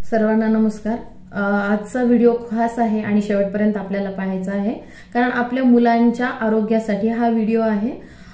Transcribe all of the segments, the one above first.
सर्वांना नमस्कार। आजचा व्हिडिओ खास आहे आणि शेवटपर्यंत आपल्याला पाहायचा आहे, कारण आपल्या मुलांच्या आरोग्यासाठी हा व्हिडिओ आहे।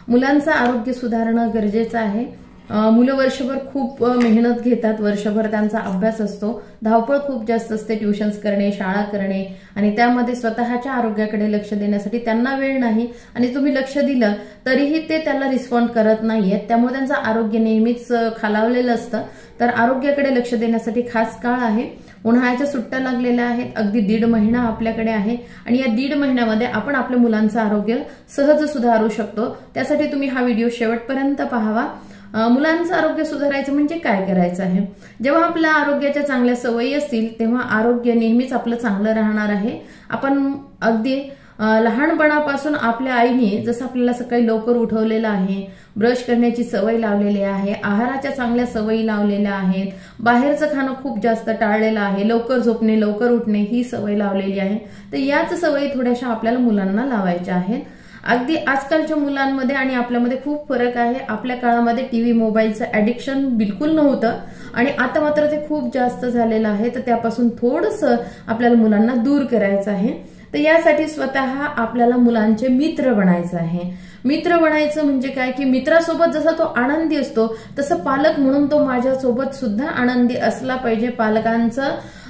मुलांचं आरोग्य सुधारणं गरजेचं आहे। मुलं वर्षभर खूप मेहनत घेतात, वर्षभर त्यांचा अभ्यास असतो, धावपळ खूप जास्त असते, ट्युशन्स करणे, शाळा करणे आणि त्यामध्ये स्वतःच्या आरोग्याकडे लक्ष देण्यासाठी त्यांना वेळ नाही आणि तुम्ही लक्ष दिलं तरीही ते त्याला रिस्पॉन्ड करत नाहीयेत, त्यामुळे त्यांचं आरोग्य नेहमीच खालावलेलं असतं। तर आरोग्याकडे लक्ष देण्यासाठी खास काळ आहे। उन्हाळ्याच्या सुट्ट्या लागलेल्या आहेत, अगदी 1.5 महिना आपल्याकडे आहे आणि या 1.5 महिन्यामध्ये आपण आपल्या मुलांचं आरोग्य सहज सुधारू शकतो। त्यासाठी तुम्ही हा व्हिडिओ शेवटपर्यंत पाहावा। मुलांचं आरोग्य सुधारायचं म्हणजे काय करायचं आहे? जेव्हा आपल्या आरोग्याच्या चांगल्या सवयी असतील तेव्हा आरोग्य नेहमीच आपलं चांगलं राहणार आहे। आपण अगदी लहानपणापासून आपल्या आईने जसं आपल्याला सकाळी लवकर उठवलेलं आहे, ब्रश करण्याची सवय लावलेली आहे, आहाराच्या चांगल्या सवयी लावलेल्या आहेत, बाहेरचं खाणं खूप जास्त टाळलेलं आहे, लवकर झोपणे, लवकर उठणे ही सवय लावलेली आहे। तर याच सवयी थोड्याशा आपल्याला मुलांना लावायच्या आहेत। अगदी आजकालच्या मुलांमध्ये आणि आपल्यामध्ये खूप फरक आहे। आपल्या काळामध्ये टीव्ही मोबाईलचं ऍडिक्शन बिलकुल नव्हतं आणि आता मात्र ते खूप जास्त झालेलं आहे। तर त्यापासून थोडंसं आपल्याला मुलांना दूर करायचं आहे। तर यासाठी स्वतः आपल्याला मुलांचे मित्र बनायचं आहे। मित्र बनायचं म्हणजे काय की मित्रासोबत जसा तो आनंदी असतो तसं पालक म्हणून तो माझ्यासोबत सुद्धा आनंदी असला पाहिजे।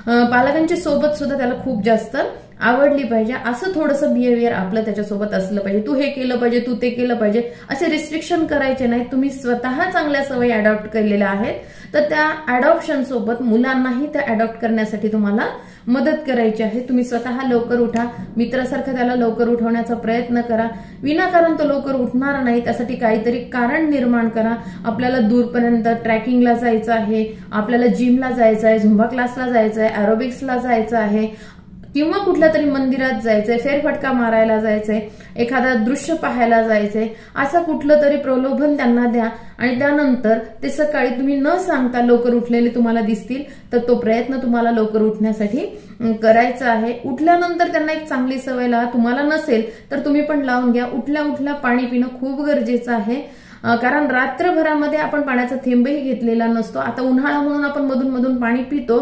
पालकांची सोबत सुद्धा त्याला खूप जास्त आवडली पाहिजे, असं थोडंसं बिहेवियर आपलं त्याच्यासोबत असलं पाहिजे। तू हे केलं पाहिजे, तू ते केलं पाहिजे असे रिस्ट्रिक्शन करायचे नाही। तुम्ही स्वतः चांगल्या सवयी अडॉप्ट केलेल्या आहेत, तर त्या अडॉप्शन सोबत मुलांनाही त्या अडॉप्ट करण्यासाठी तुम्हाला मदत करायची आहे। तुम्ही स्वतः लवकर उठा, मित्रासारखं त्याला लवकर उठवण्याचा प्रयत्न करा। विनाकारण तो लवकर उठणार नाही, त्यासाठी काहीतरी कारण निर्माण करा। आपल्याला दूरपर्यंत ट्रॅकिंगला जायचं आहे, आपल्याला जिमला जायचं आहे, झुंबा क्लासला जायचं आहे, एरोबिक्सला जायचं आहे किंवा कुठल्या तरी मंदिरात जायचंय, फेरफटका मारायला जायचंय, एखादा दृश्य पाहायला जायचंय, असं कुठलं तरी प्रलोभन त्यांना द्या आणि त्यानंतर ते सकाळी तुम्ही न सांगता लवकर उठलेले तुम्हाला दिसतील, तर तो प्रयत्न तुम्हाला लवकर उठण्यासाठी करायचा आहे। उठल्यानंतर त्यांना एक चांगली सवय लावा, तुम्हाला नसेल तर तुम्ही पण लावून घ्या। उठल्या उठल्या पाणी पिणं खूप गरजेचं आहे, कारण रात्रभरामध्ये आपण पाण्याचा थेंबही घेतलेला नसतो। आता उन्हाळा म्हणून आपण मधून मधून पाणी पितो,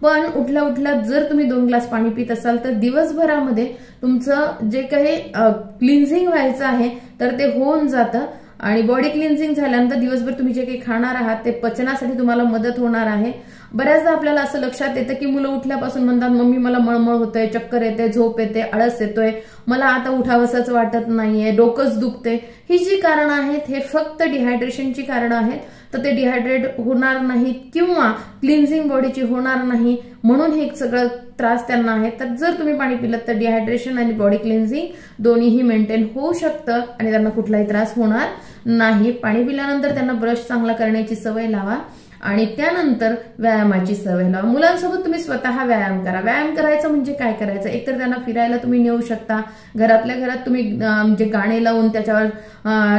पण उठल्या उठल्या जर तुम्ही 2 ग्लास पाणी पित असाल तर दिवसभरामध्ये तुमचं जे काही क्लिन्झिंग व्हायचं आहे तर ते होऊन जातं आणि बॉडी क्लिन्झिंग झाल्यानंतर दिवसभर तुम्ही जे काही खाणार आहात ते पचनासाठी तुम्हाला मदत होणार आहे। बऱ्याचदा आपल्याला असं लक्षात येतं की मुलं उठल्यापासून म्हणतात, मम्मी मला मळमळ होतंय, चक्कर येते, झोप येते, आळस येतोय, मला आता उठावंसंच वाटत नाहीये, डोकंच दुखते। ही जी कारण आहेत हे फक्त डिहायड्रेशनची कारण आहेत। तर ते डिहायड्रेट होणार नाहीत किंवा क्लिन्झिंग बॉडीची होणार नाही, म्हणून हे सगळं त्रास त्यांना आहे। तर जर तुम्ही पाणी पिलं तर डिहायड्रेशन आणि बॉडी क्लिन्झिंग दोन्हीही मेंटेन होऊ शकतं आणि त्यांना कुठलाही त्रास होणार नाही। पाणी पिल्यानंतर त्यांना ब्रश चांगला करण्याची सवय लावा आणि त्यानंतर व्यायामाची सवय लावा। मुलांसोबत तुम्ही स्वतः व्यायाम करा। व्यायाम करायचं म्हणजे काय करायचं? एकतर त्यांना फिरायला तुम्ही नेऊ शकता, घरातल्या घरात तुम्ही म्हणजे गाणे लावून त्याच्यावर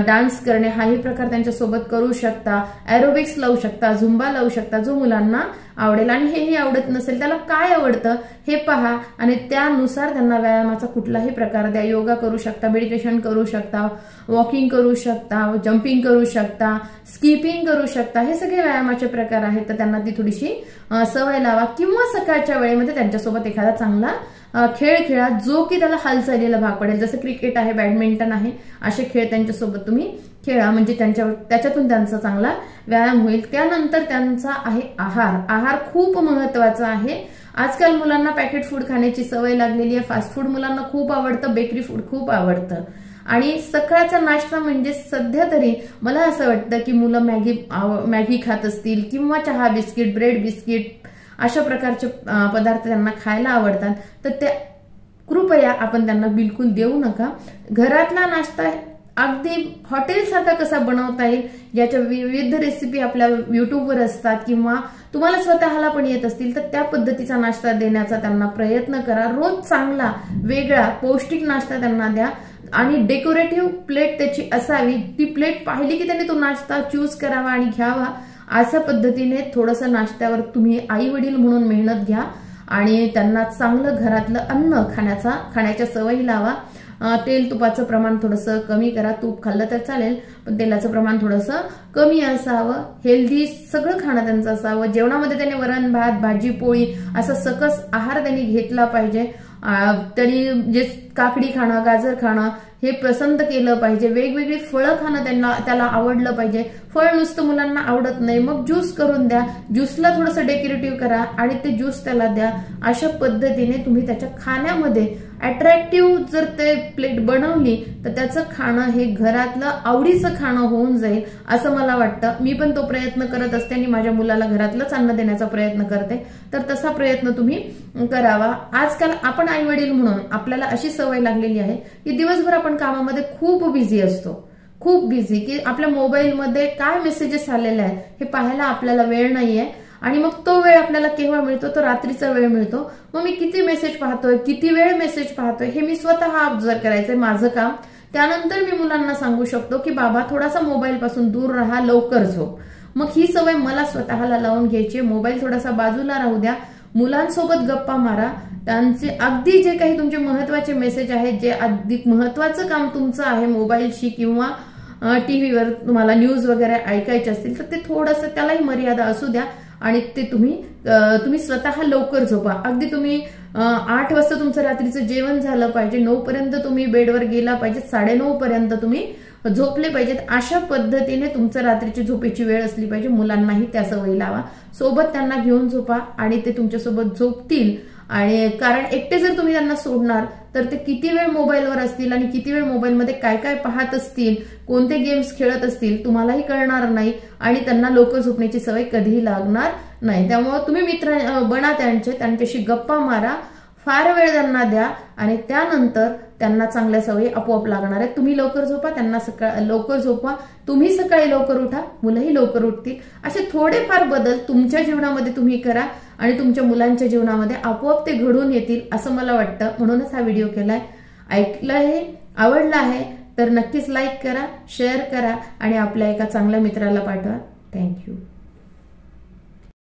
डान्स करणे हाही प्रकार त्यांच्यासोबत करू शकता, एरोबिक्स लावू शकता, झुंबा लावू शकता, जो मुलांना आवडेल। आणि हेही आवडत नसेल, त्याला काय आवडतं हे पहा आणि त्यानुसार त्यांना व्यायामाचा कुठलाही प्रकार द्या। योगा करू शकता, मेडिटेशन करू शकता, वॉकिंग करू शकता, जम्पिंग करू शकता, स्किपिंग करू शकता, हे सगळे व्यायामाचे प्रकार आहेत। तर त्यांना ती थोडीशी सवय लावा किंवा सकाळच्या वेळेमध्ये त्यांच्यासोबत एखादा चांगला खेळ खेळा जो की त्याला हालचालीला भाग पडेल, जसं क्रिकेट आहे, बॅडमिंटन आहे, असे खेळ त्यांच्यासोबत तुम्ही खेळा, म्हणजे त्याच्यातून त्यांचा चांगला व्यायाम होईल। त्यानंतर त्यांचा आहे आहार खूप महत्वाचा आहे। आजकाल मुलांना पॅकेट फूड खाण्याची सवय लागलेली आहे, फास्ट फूड मुलांना खूप आवडतं, बेकरी फूड खूप आवडतं आणि सकाळचा नाश्ता म्हणजे सध्या तरी मला असं वाटतं की मुलं मॅगी खात असतील किंवा चहा बिस्किट, ब्रेड बिस्किट अशा प्रकारचे पदार्थ त्यांना खायला आवडतात, तर ते कृपया आपण त्यांना बिलकुल देऊ नका। घरातला नाश्ता अगदी हॉटेलसारखा कसा बनवता येईल याच्या विविध रेसिपी आपल्या युट्यूबवर असतात किंवा तुम्हाला स्वतःला पण येत असतील, तर त्या पद्धतीचा नाश्ता देण्याचा त्यांना प्रयत्न करा। रोज चांगला वेगळा पौष्टिक नाश्ता त्यांना द्या आणि डेकोरेटिव्ह प्लेट त्याची असावी। ती प्लेट पाहिली की त्यांनी तो नाश्ता चूज करावा आणि घ्यावा। अशा पद्धतीने थोडंसं नाश्त्यावर तुम्ही आई वडील म्हणून मेहनत घ्या आणि त्यांना चांगलं घरातलं अन्न खाण्याच्या सवयी लावा। तेल तुपाचं प्रमाण थोडंसं कमी करा. तूप खाल्लं तर चालेल पण तेलाचं प्रमाण थोडंसं कमी असावं. हेल्दी सगळं खाणं त्यांचं असावं. जेवणामध्ये त्यांनी वरण भात भाजी पोळी असा सकस आहार त्यांनी घेतला पाहिजे. त्यांनी जे काकडी खाणं गाजर खाणं हे पसंत केलं पाहिजे. वेगवेगळी फळं खाणं त्याला आवडलं पाहिजे. फळ नुसतं मुलांना आवडत नाही, मग ज्यूस करून द्या. ज्यूसला थोडंसं डेकोरेटिव्ह करा आणि ते ज्यूस त्याला द्या. अशा पद्धतीने तुम्ही त्याच्या खाण्यामध्ये अट्रॅक्टिव्ह जर ते प्लेट बनवली तर त्याचं खाणं हे घरातलं आवडीचं खाणं होऊन जाईल असं मला वाटतं. मी पण तो प्रयत्न करत असते आणि माझ्या मुलाला घरातलंच अन्न देण्याचा प्रयत्न करते. तर तसा प्रयत्न तुम्ही करावा. आजकाल आपण आई वडील म्हणून आपल्याला अशी सवय लागलेली आहे की दिवसभर आपण कामामध्ये खूप बिझी असतो, खूप बिझी, की आपल्या मोबाईलमध्ये काय मेसेजेस आलेले आहेत हे पाहायला आपल्याला वेळ नाहीये. आणि मग तो वेळ आपल्याला केव्हा मिळतो, तो रात्रीचा वेळ मिळतो. मग मी किती मेसेज पाहतोय, किती वेळ मेसेज पाहतोय हे मी स्वतः ऑब्झर्व करायचंय माझं काम. त्यानंतर मी मुलांना सांगू शकतो की बाबा थोडासा मोबाईल पासून दूर राहा, लवकर झोप. मग ही सवय मला स्वतःला लावून घ्यायची. मोबाईल थोडासा बाजूला राहू द्या, मुलांसोबत गप्पा मारा. त्यांचे अगदी जे काही तुमचे महत्वाचे मेसेज आहेत, जे अधिक महत्वाचं काम तुमचं आहे मोबाईलशी किंवा टीव्हीवर तुम्हाला न्यूज वगैरे ऐकायचे असतील तर ते थोडंसं त्यालाही मर्यादा असू द्या आणि ते तुम्ही स्वतः लवकर झोपा. अगदी तुम्ही 8 वाजता तुमचं रात्रीचं जेवण झालं पाहिजे, 9 पर्यंत तुम्ही बेडवर गेला पाहिजे, 9:30 पर्यंत तुम्ही झोपले पाहिजेत. अशा पद्धतीने तुमचं रात्रीची झोपेची वेळ असली पाहिजे. मुलांनाही त्या सवयी लावा, सोबत त्यांना घेऊन झोपा आणि ते तुमच्यासोबत झोपतील. आणि कारण एकटे जर तुम्ही त्यांना सोडणार तर ते किती वेळ मोबाईलवर असतील आणि किती वेळ मोबाईलमध्ये काय काय पाहत असतील, कोणते गेम्स खेळत असतील तुम्हालाही कळणार नाही आणि त्यांना लवकर झोपण्याची सवय कधीही लागणार नाही. त्यामुळे तुम्ही मित्र बना त्यांच्याशी गप्पा मारा, फार वेळ त्यांना द्या आणि त्यानंतर त्यांना चांगल्या सवयी आपोआप लागणार आहेत. तुम्ही लवकर झोपा, त्यांना लवकर झोपवा, तुम्ही सकाळी लवकर उठा, मुलंही लवकर उठतील. असे थोडेफार बदल तुमच्या जीवनामध्ये तुम्ही करा आणि तुमच्या मुलांच्या जीवनामध्ये आपोआप ते घडून येतील असं मला वाटतं. म्हणूनच हा व्हिडिओ केलाय. ऐकलं आहे, आवडला आहे तर नक्कीच लाईक करा, शेअर करा आणि आपल्या एका चांगल्या मित्राला पाठवा. थँक्यू.